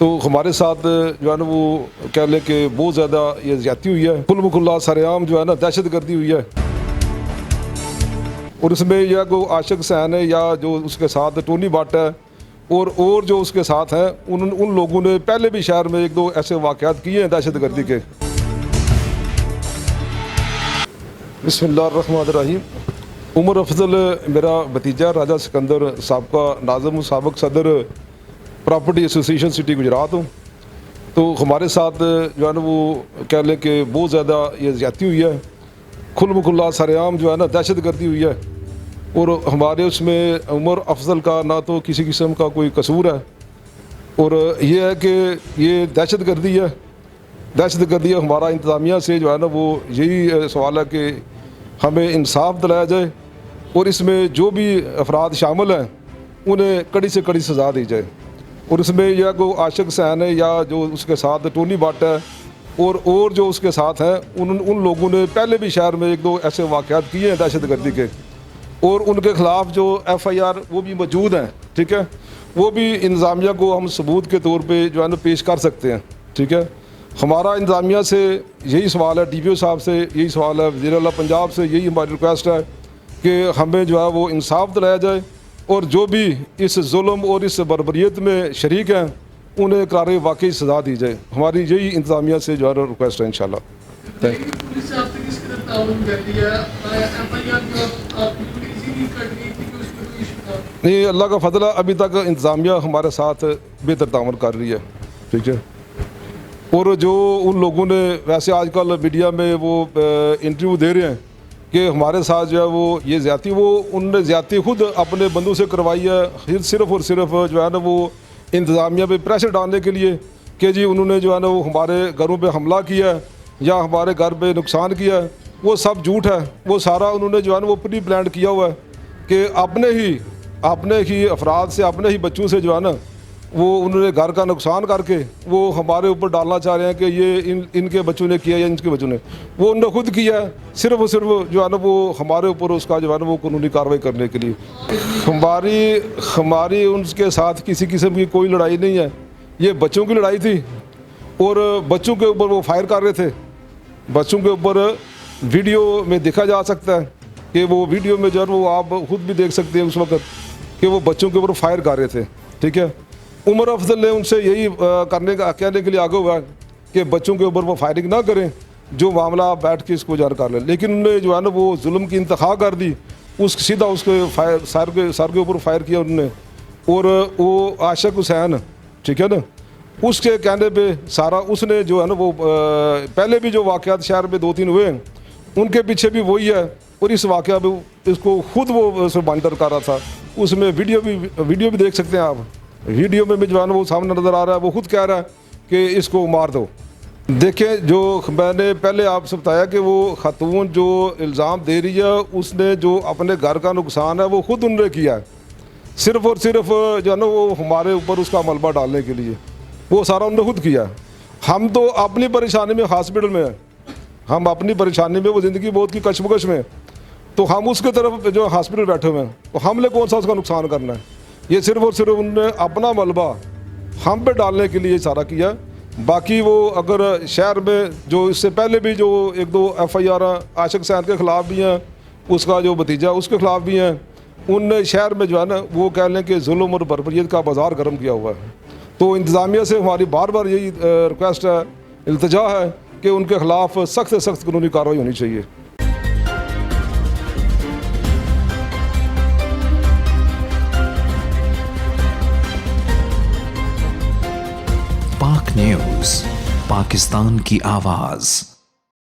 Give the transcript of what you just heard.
تو ہمارے ساتھ جو ہے نا وہ کہہ لیں کہ بہت زیادہ یہ زیادتی ہوئی ہے، کھل مکھلا سر عام جو ہے نا دہشت گردی ہوئی ہے، اور اس میں یا کوئی عاشق حسین ہے یا جو اس کے ساتھ ٹونی بٹ ہے اور جو اس کے ساتھ ہیں ان لوگوں نے پہلے بھی شہر میں ایک دو ایسے واقعات کیے ہیں دہشت گردی کے۔ بسم اللہ الرحمن الرحیم۔ عمر افضل میرا بھتیجا، راجہ سکندر سابقہ ناظم سابق صدر پراپرٹی ایسوسیشن سٹی گجرات ہوں۔ تو ہمارے ساتھ جو ہے نا وہ کہہ لیں کہ بہت زیادہ یہ زیادتی ہوئی ہے، کھل مکھلا سر عام جو ہے نا دہشت گردی ہوئی ہے، اور ہمارے اس میں عمر افضل کا نہ تو کسی قسم کا کوئی قصور ہے، اور یہ ہے کہ یہ دہشت گردی ہے۔ دہشت گردی ہے ہمارا انتظامیہ سے جو ہے نا وہ یہی سوال ہے کہ ہمیں انصاف دلایا جائے، اور اس میں جو بھی افراد شامل ہیں انہیں کڑی سے کڑی سزا دی جائے، اور اس میں یا کوئی عاشق حسین ہے یا جو اس کے ساتھ ٹونی بٹ ہے اور جو اس کے ساتھ ہیں ان لوگوں نے پہلے بھی شہر میں ایک دو ایسے واقعات کیے ہیں دہشت گردی کے، اور ان کے خلاف جو FIR وہ بھی موجود ہیں، ٹھیک ہے، وہ بھی انتظامیہ کو ہم ثبوت کے طور پہ جو ہے نا پیش کر سکتے ہیں، ٹھیک ہے۔ ہمارا انتظامیہ سے یہی سوال ہے، DPO صاحب سے یہی سوال ہے، وزیر اعلیٰ پنجاب سے یہی ہماری ریکویسٹ ہے کہ ہمیں جو ہے وہ انصاف دلایا جائے، اور جو بھی اس ظلم اور اس بربریت میں شریک ہیں انہیں قرار واقعی سزا دی جائے۔ ہماری یہی انتظامیہ سے جو ہے ریکویسٹ ہے انشاءاللہ۔ پولیس سے آپ سے کس قدر تعاون کر رہی ہے؟ FIR جو آپ کی پولیس نہیں کٹ گئی تھی کہ اس میں کوئی ایشو تھا؟ نہیں، اللہ کا فضل ہے، ابھی تک انتظامیہ ہمارے ساتھ بہتر تعاون کر رہی ہے، ٹھیک ہے۔ اور جو ان لوگوں نے ویسے آج کل میڈیا میں وہ انٹرویو دے رہے ہیں کہ ہمارے ساتھ جو ہے وہ یہ زیادتی، وہ ان نے زیادتی خود اپنے بندوں سے کروائی ہے، صرف اور صرف جو ہے نا وہ انتظامیہ پہ پریشر ڈالنے کے لیے کہ جی انہوں نے جو ہے نا وہ ہمارے گھروں پہ حملہ کیا ہے یا ہمارے گھر پہ نقصان کیا ہے۔ وہ سب جھوٹ ہے، وہ سارا انہوں نے جو ہے نا وہ پری پلانڈ کیا ہوا ہے کہ اپنے ہی افراد سے، اپنے ہی بچوں سے جو ہے نا وہ انہوں نے گھر کا نقصان کر کے وہ ہمارے اوپر ڈالنا چاہ رہے ہیں کہ یہ ان کے بچوں نے کیا یا ان کے بچوں نے، وہ انہوں نے خود کیا ہے، صرف اور صرف جو ہے نا وہ ہمارے اوپر اس کا جو ہے نا وہ قانونی کارروائی کرنے کے لیے۔ ہماری ان کے ساتھ کسی قسم کی کوئی لڑائی نہیں ہے، یہ بچوں کی لڑائی تھی، اور بچوں کے اوپر وہ فائر کر رہے تھے۔ بچوں کے اوپر ویڈیو میں دیکھا جا سکتا ہے کہ وہ ویڈیو میں جو ہے وہ آپ خود بھی دیکھ سکتے ہیں اس وقت کہ وہ بچوں کے اوپر فائر کر رہے تھے، ٹھیک ہے۔ عمر افضل نے ان سے یہی کہنے کے لیے آگے ہوا کہ بچوں کے اوپر وہ فائرنگ نہ کریں، جو معاملہ آپ بیٹھ کے اس کو جان کر لیں، لیکن انہوں نے جو ہے نا وہ ظلم کی انتہا کر دی، سیدھا اس کے سر کے اوپر فائر کیا انہوں نے، اور وہ عاشق حسین، ٹھیک ہے نا، اس کے کہنے پہ سارا اس نے جو ہے نا وہ پہلے بھی جو واقعات شہر میں 2-3 ہوئے ہیں ان کے پیچھے بھی وہی ہے، اور اس واقعہ پہ اس کو خود وہ مانیٹر کر رہا تھا۔ اس میں ویڈیو بھی دیکھ سکتے ہیں آپ، ویڈیو میں بھی جو ہے نا وہ سامنے نظر آ رہا ہے، وہ خود کہہ رہا ہے کہ اس کو مار دو۔ دیکھیں، جو میں نے پہلے آپ سے بتایا کہ وہ خاتون جو الزام دے رہی ہے اس نے جو اپنے گھر کا نقصان ہے وہ خود انہوں نے کیا ہے، صرف اور صرف جو ہے نا وہ ہمارے اوپر اس کا ملبہ ڈالنے کے لیے وہ سارا انہوں نے خود کیا ہے۔ ہم تو اپنی پریشانی میں ہاسپٹل میں ہیں، ہم اپنی پریشانی میں، وہ زندگی بہت کی کشمکش میں، تو ہم اس کے طرف جو ہاسپٹل بیٹھے ہوئے ہیں، تو ہم نے کون سا اس کا نقصان کرنا ہے؟ یہ صرف اور صرف انہوں نے اپنا ملبہ ہم پہ ڈالنے کے لیے سارا کیا۔ باقی وہ اگر شہر میں جو اس سے پہلے بھی جو 1-2 FIR عاشق حسین کے خلاف بھی ہیں، اس کا جو بھتیجا اس کے خلاف بھی ہیں، ان نے شہر میں جو ہے نا وہ کہہ لیں کہ ظلم اور بربریت کا بازار گرم کیا ہوا ہے۔ تو انتظامیہ سے ہماری بار بار یہی ریکویسٹ ہے، التجا ہے کہ ان کے خلاف سخت سے سخت قانونی کارروائی ہونی چاہیے۔ پاک نیوز، پاکستان کی آواز۔